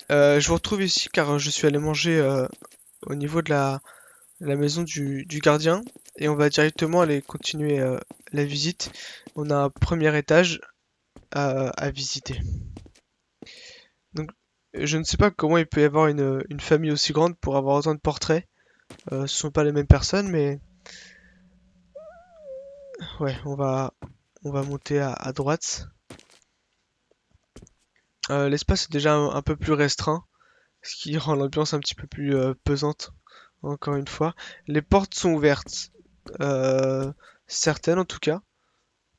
Je vous retrouve ici car je suis allé manger au niveau de la maison du gardien et on va directement aller continuer la visite. On a un premier étage à visiter. Donc je ne sais pas comment il peut y avoir une famille aussi grande pour avoir autant de portraits. Ce sont pas les mêmes personnes, mais ouais, on va monter à droite. L'espace est déjà un peu plus restreint, ce qui rend l'ambiance un petit peu plus pesante, encore une fois. Les portes sont ouvertes, euh, certaines en tout cas,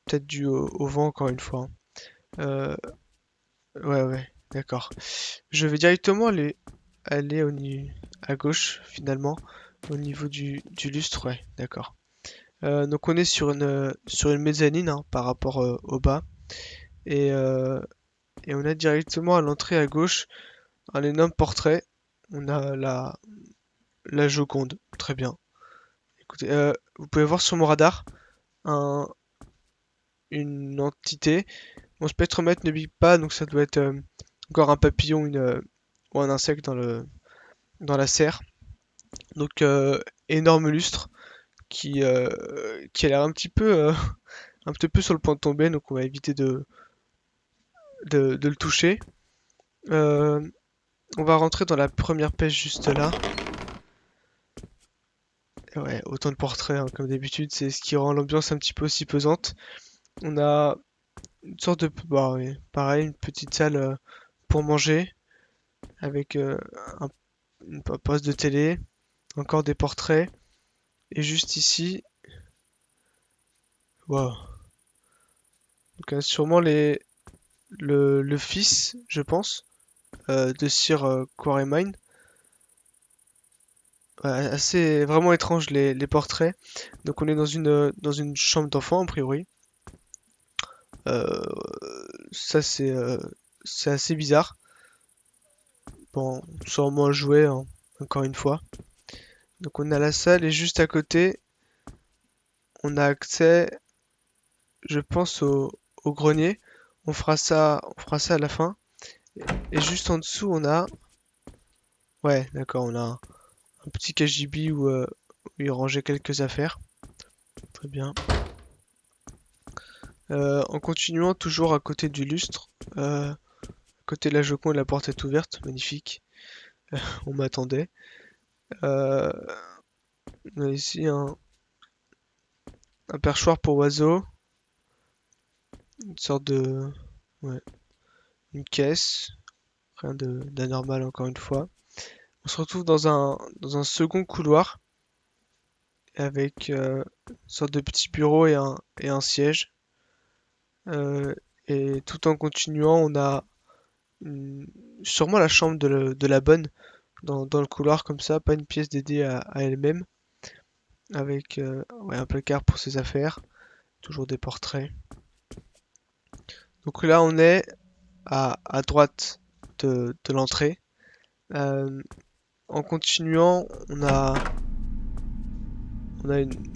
peut-être dû au vent encore une fois, hein. Euh, ouais, ouais, d'accord. Je vais directement aller à gauche finalement, au niveau du lustre, ouais, d'accord. Donc on est sur une mezzanine hein, par rapport au bas, et, euh, et on a directement à l'entrée à gauche un énorme portrait. On a la Joconde, très bien. Écoutez, vous pouvez voir sur mon radar un, une entité. Mon spectromètre ne bip pas, donc ça doit être encore un papillon ou un insecte dans la serre. Donc énorme lustre qui a l'air un petit peu sur le point de tomber, donc on va éviter de le toucher. Euh, on va rentrer dans la première pièce juste là. Et ouais, autant de portraits hein, comme d'habitude, c'est ce qui rend l'ambiance un petit peu aussi pesante. On a une sorte de, bah, ouais, pareil, une petite salle pour manger avec un, un poste de télé, encore des portraits. Et juste ici, waouh. Donc sûrement le fils, je pense, de Sir Quartermain. Ouais, assez vraiment étrange les portraits. Donc on est dans une chambre d'enfant a priori. Euh, ça c'est assez bizarre. Bon, sûrement un jouet hein, encore une fois. Donc on a la salle et juste à côté on a accès, je pense au grenier. On fera ça à la fin. Et juste en dessous on a, ouais d'accord, on a un petit KGB où il rangeait quelques affaires. Très bien. En continuant toujours à côté du lustre, à côté de la Joconde, la porte est ouverte, magnifique. On m'attendait. Euh, on a ici un perchoir pour oiseaux, une sorte de, ouais, une caisse, rien d'anormal encore une fois. On se retrouve dans un second couloir avec une sorte de petit bureau et un siège. Euh, et tout en continuant, on a une- sûrement la chambre de la bonne dans le couloir comme ça, pas une pièce dédiée à elle-même, avec ouais, un placard pour ses affaires, toujours des portraits. Donc là, on est à droite de l'entrée. Euh, en continuant, on a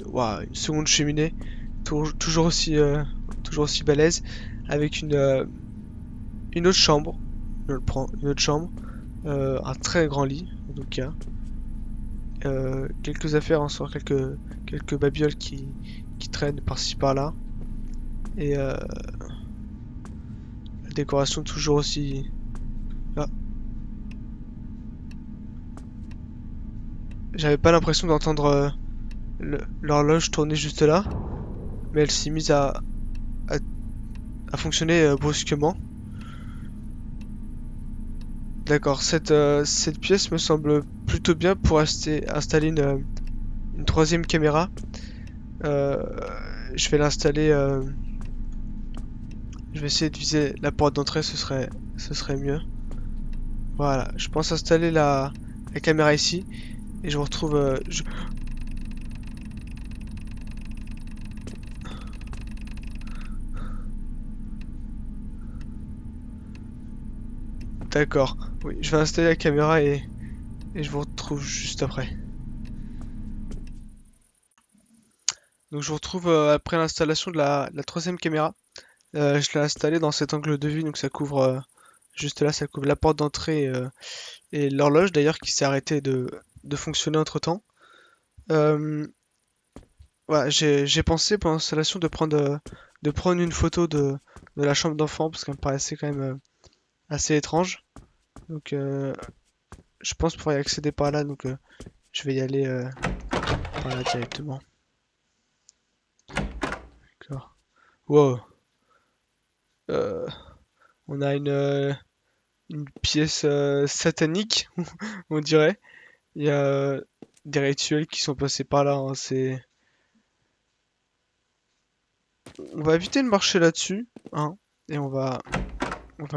ouah, une seconde cheminée, toujours aussi balèze, avec une autre chambre. Je le prends, une autre chambre, un très grand lit en tout cas. Quelques affaires en sort, quelques babioles qui traînent par-ci par-là. Et la décoration toujours aussi. Ah, j'avais pas l'impression d'entendre l'horloge tourner juste là, mais elle s'est mise à- à fonctionner brusquement. D'accord, cette pièce me semble plutôt bien pour installer une troisième caméra. Euh, je vais l'installer. Je vais essayer de viser la porte d'entrée, ce serait mieux. Voilà, je pense installer la caméra ici et je vous retrouve. D'accord, oui, je vais installer la caméra et je vous retrouve juste après. Donc je vous retrouve après l'installation de la troisième caméra. Je l'ai installée dans cet angle de vue, donc ça couvre Juste là, ça couvre la porte d'entrée et l'horloge d'ailleurs qui s'est arrêtée de fonctionner entre-temps. Euh, voilà, j'ai pensé pendant l'installation de prendre une photo de la chambre d'enfant parce qu'elle me paraissait quand même assez étrange. Donc je pense pouvoir y accéder par là, donc je vais y aller par là directement. D'accord. Wow. Euh, on a une pièce satanique, on dirait. Il y a des rituels qui sont passés par là, hein, On va éviter de marcher là-dessus, hein, et on va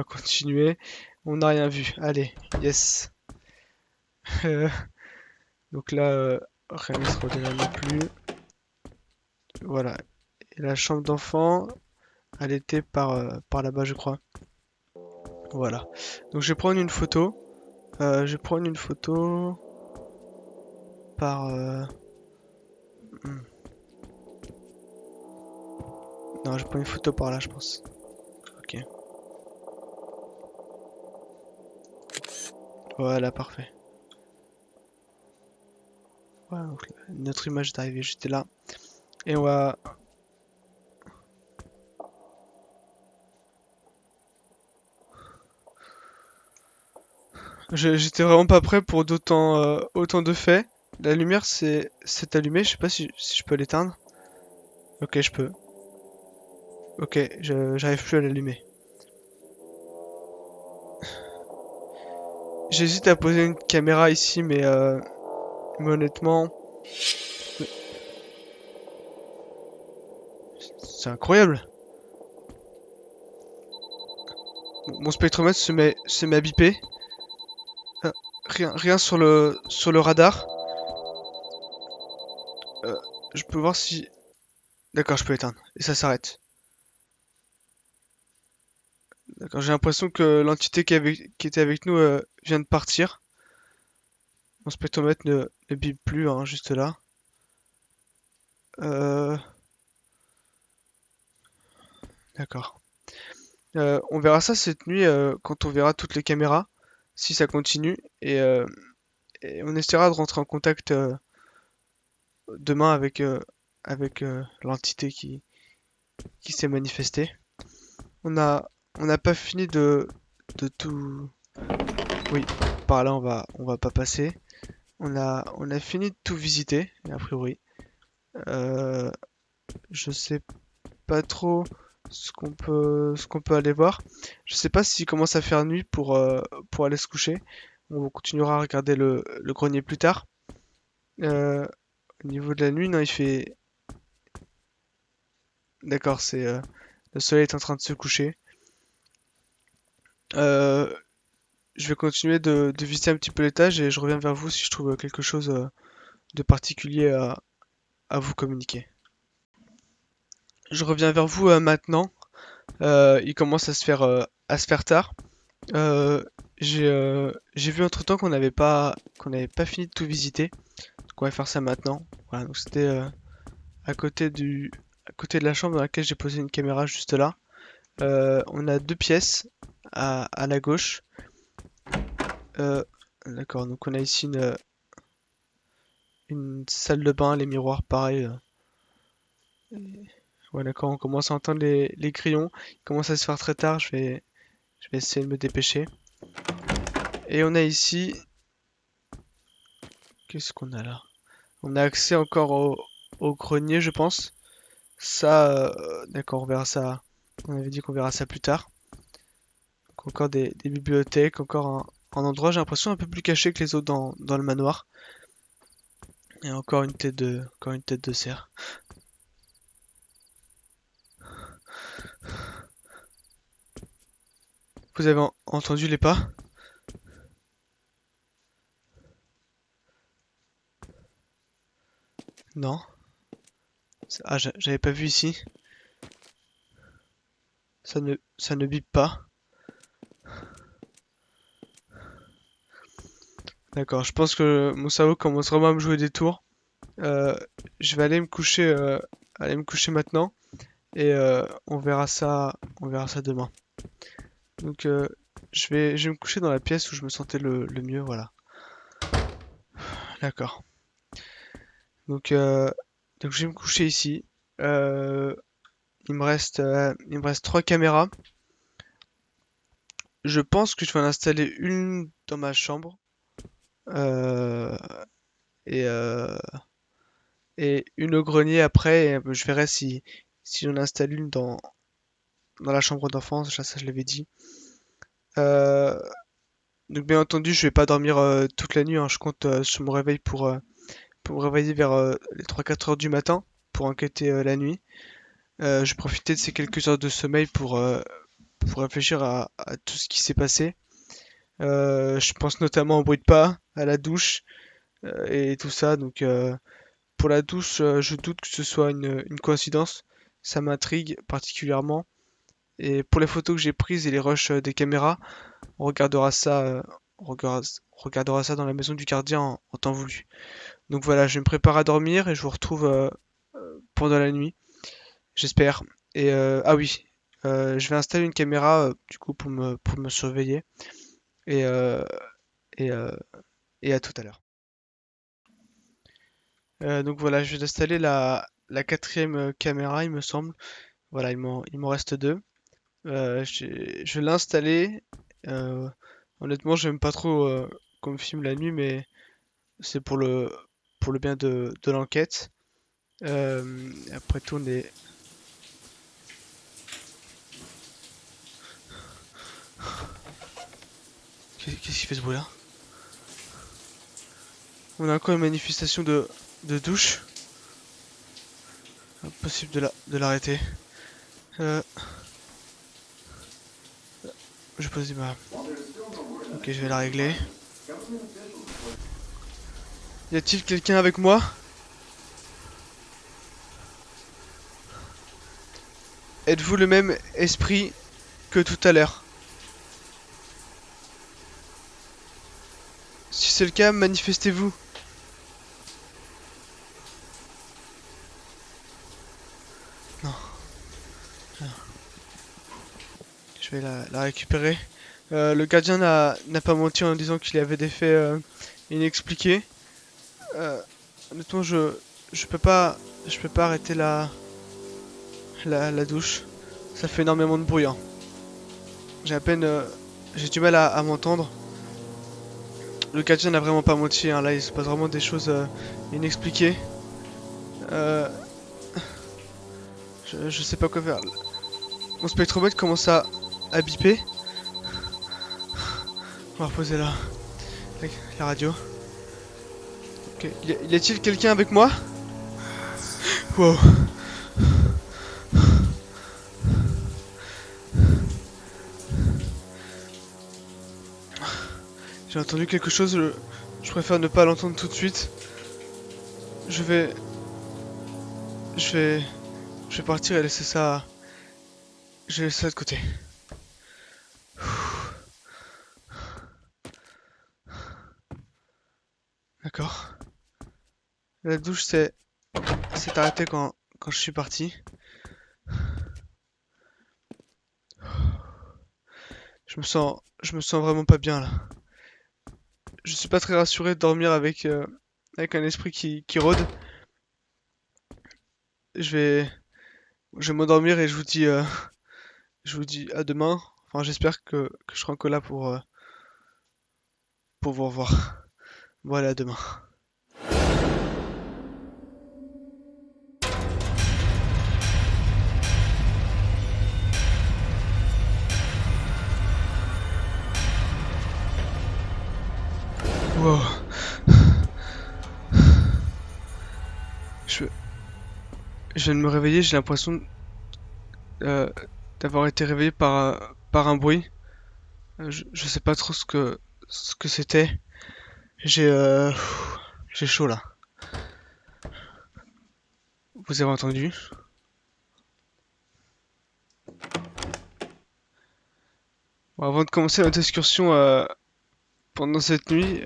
continuer. On n'a rien vu. Allez, yes. Euh, donc là, rien ne se redémarre non plus. Voilà. Et la chambre d'enfant, elle était par là-bas, je crois. Voilà. Donc je vais prendre une photo. Je vais prendre une photo par... hmm. Non, je vais prendre une photo par là, je pense. Ok. Voilà, parfait. Voilà, donc notre image est arrivée juste là. Et on va... J'étais vraiment pas prêt pour autant de faits. La lumière c'est allumé, je sais pas si je peux l'éteindre. Ok, je peux. Ok, j'arrive plus à l'allumer. J'hésite à poser une caméra ici, mais honnêtement, c'est incroyable. Mon spectromètre se met à biper. Ah, rien sur le radar. Euh, je peux voir si... D'accord, je peux éteindre. Et ça s'arrête. D'accord, j'ai l'impression que l'entité qui était avec nous vient de partir. Mon spectromètre ne bip plus, hein, juste là. Euh, d'accord. On verra ça cette nuit quand on verra toutes les caméras, si ça continue. Et on essaiera de rentrer en contact demain avec l'entité qui s'est manifestée. On a, on n'a pas fini de tout. Oui, par là on va pas passer. On a fini de tout visiter, a priori. Euh, je sais pas trop ce qu'on peut aller voir. Je sais pas s'il commence à faire nuit pour aller se coucher. On continuera à regarder le grenier plus tard. Euh, Au niveau de la nuit, non, il fait. D'accord, le soleil est en train de se coucher. Euh, je vais continuer de visiter un petit peu l'étage et je reviens vers vous si je trouve quelque chose de particulier à vous communiquer. Je reviens vers vous maintenant. Il commence à se faire tard. Euh, j'ai vu entre-temps qu'on n'avait pas fini de tout visiter. Donc on va faire ça maintenant. Voilà, donc c'était à côté à côté de la chambre dans laquelle j'ai posé une caméra juste là. On a deux pièces à la gauche. Euh, d'accord, donc on a ici une salle de bain, les miroirs pareil. Ouais, d'accord, on commence à entendre les grillons. Il commence à se faire très tard, je vais essayer de me dépêcher. Et on a ici, qu'est-ce qu'on a là? On a accès encore au grenier, je pense. Ça, d'accord, on verra ça. On avait dit qu'on verra ça plus tard. Donc encore des bibliothèques, encore un endroit, j'ai l'impression un peu plus caché que les autres dans le manoir. Et encore une tête de cerf. Vous avez entendu les pas? Non. Ah, j'avais pas vu ici. Ça ne bip pas. D'accord, je pense que mon cerveau commence vraiment à me jouer des tours. Euh, je vais aller me coucher maintenant et on verra ça demain. Donc je vais me coucher dans la pièce où je me sentais le mieux, voilà. D'accord. Donc, euh, donc je vais me coucher ici. Euh, il me reste trois caméras. Je pense que je vais en installer une dans ma chambre. Euh, et, euh, et une au grenier après. Et je verrai si j'en installe une dans la chambre d'enfance. Ça, je l'avais dit. Euh, donc bien entendu, je vais pas dormir toute la nuit, hein. Je compte sur mon réveil pour me réveiller vers les 3-4 heures du matin pour enquêter la nuit. Je vais profiter de ces quelques heures de sommeil pour réfléchir à tout ce qui s'est passé. Je pense notamment au bruit de pas, à la douche et tout ça. Pour la douche, je doute que ce soit une coïncidence. Ça m'intrigue particulièrement. Et pour les photos que j'ai prises et les rushs des caméras, on regardera ça, on regardera ça dans la maison du gardien en temps voulu. Donc voilà, je me prépare à dormir et je vous retrouve pendant la nuit, j'espère. Ah oui, je vais installer une caméra du coup pour me surveiller et, euh, et, euh, et à tout à l'heure. Donc voilà, je vais installer la quatrième caméra, il me semble. Voilà, il m'en reste deux. Je vais l'installer. Euh, Honnêtement, j'aime pas trop qu'on me filme la nuit, mais c'est pour le bien de l'enquête. Après tout, on est. Qu'est-ce qui fait ce bruit-là? On a encore une manifestation de douche. Impossible de l'arrêter. Euh, je pose ma. Ok, je vais la régler. Y a-t-il quelqu'un avec moi? Êtes-vous le même esprit que tout à l'heure? Si c'est le cas, manifestez-vous. Non, je vais la récupérer. Le gardien n'a pas menti en disant qu'il y avait des faits inexpliqués. Euh, Honnêtement, je peux pas, je peux pas arrêter la douche. Ça fait énormément de bruit, hein. J'ai à peine, j'ai du mal à m'entendre. Le gardien n'a vraiment pas menti, hein. Là, il se passe vraiment des choses inexpliquées. Euh, je sais pas quoi faire. Mon spectromètre commence à biper. On va reposer la radio. Ok. Y a-t-il quelqu'un avec moi? Wow. J'ai entendu quelque chose. Je préfère ne pas l'entendre tout de suite. Je vais, je vais, je vais partir et laisser ça. Je vais laisser ça de côté. D'accord. La douche s'est arrêtée quand je suis parti. Je me sens vraiment pas bien là. Je suis pas très rassuré de dormir avec un esprit qui rôde. Je vais, je vais m'endormir et je vous dis à demain. Enfin, j'espère que je serai encore là pour vous revoir. Voilà, à demain. Wow. Je, je viens de me réveiller, j'ai l'impression euh, d'avoir été réveillé par un bruit. Je sais pas trop ce que c'était. J'ai j'ai chaud là. Vous avez entendu? Bon, avant de commencer notre excursion pendant cette nuit,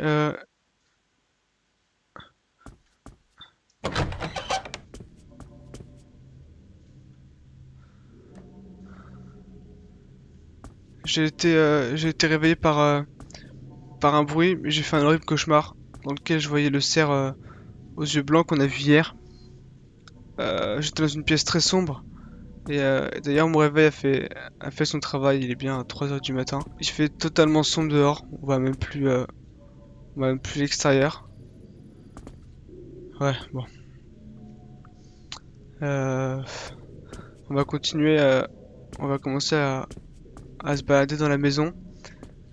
j'ai été réveillé par un bruit, mais j'ai fait un horrible cauchemar dans lequel je voyais le cerf aux yeux blancs qu'on a vu hier. J'étais dans une pièce très sombre. Et d'ailleurs, mon réveil a fait son travail, il est bien à 3 heures du matin. Il fait totalement sombre dehors, on voit même plus l'extérieur. Ouais, bon. Euh, on va continuer, on va commencer à se balader dans la maison.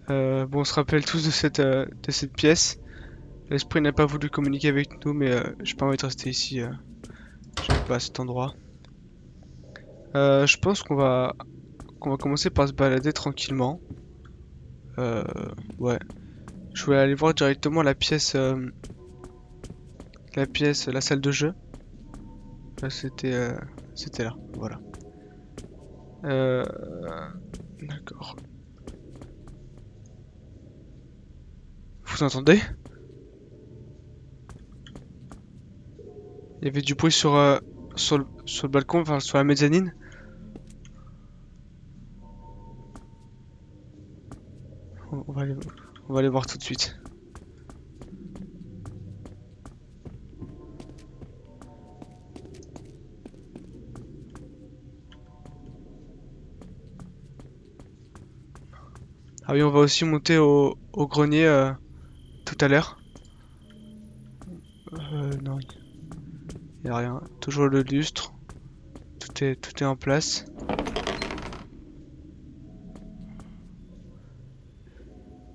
Bon, on se rappelle tous de cette pièce. L'esprit n'a pas voulu communiquer avec nous, mais j'ai pas envie de rester ici, j'aime pas cet endroit. Je pense qu'on va commencer par se balader tranquillement. Euh, ouais. Je voulais aller voir directement la salle de jeu. Là, c'était là, voilà. Euh, d'accord. Vous entendez? Il y avait du bruit sur le balcon, enfin sur la mezzanine. On va aller, on va aller voir tout de suite. Ah oui, on va aussi monter au grenier tout à l'heure. Non, il y a rien. Toujours le lustre. Tout est en place.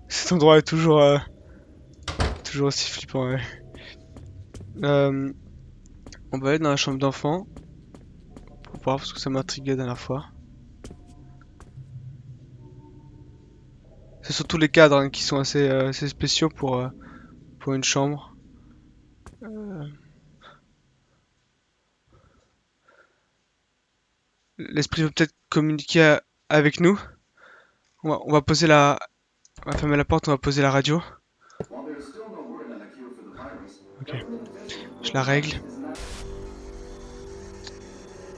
Cet endroit est toujours aussi flippant, ouais. Euh, on va aller dans la chambre d'enfant pour voir parce que ça m'intriguait la dernière fois. C'est surtout les cadres hein, qui sont assez spéciaux pour une chambre. Euh, L'esprit veut peut-être communiquer avec nous. On va poser on va fermer la porte, on va poser la radio. Ok, je la règle.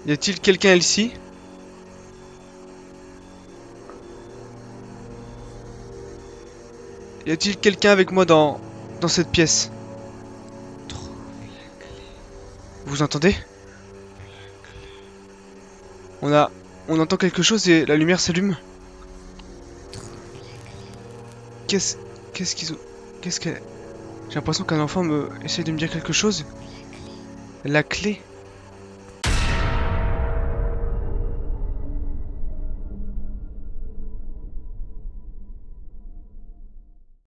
Y a-t-il quelqu'un ici? Y a-t-il quelqu'un avec moi dans cette pièce? Vous entendez? On a, on entend quelque chose et la lumière s'allume. Qu'est-ce, qu'est-ce qu'ils ont, qu'est-ce que, j'ai l'impression qu'un enfant essaie de me dire quelque chose. La clé.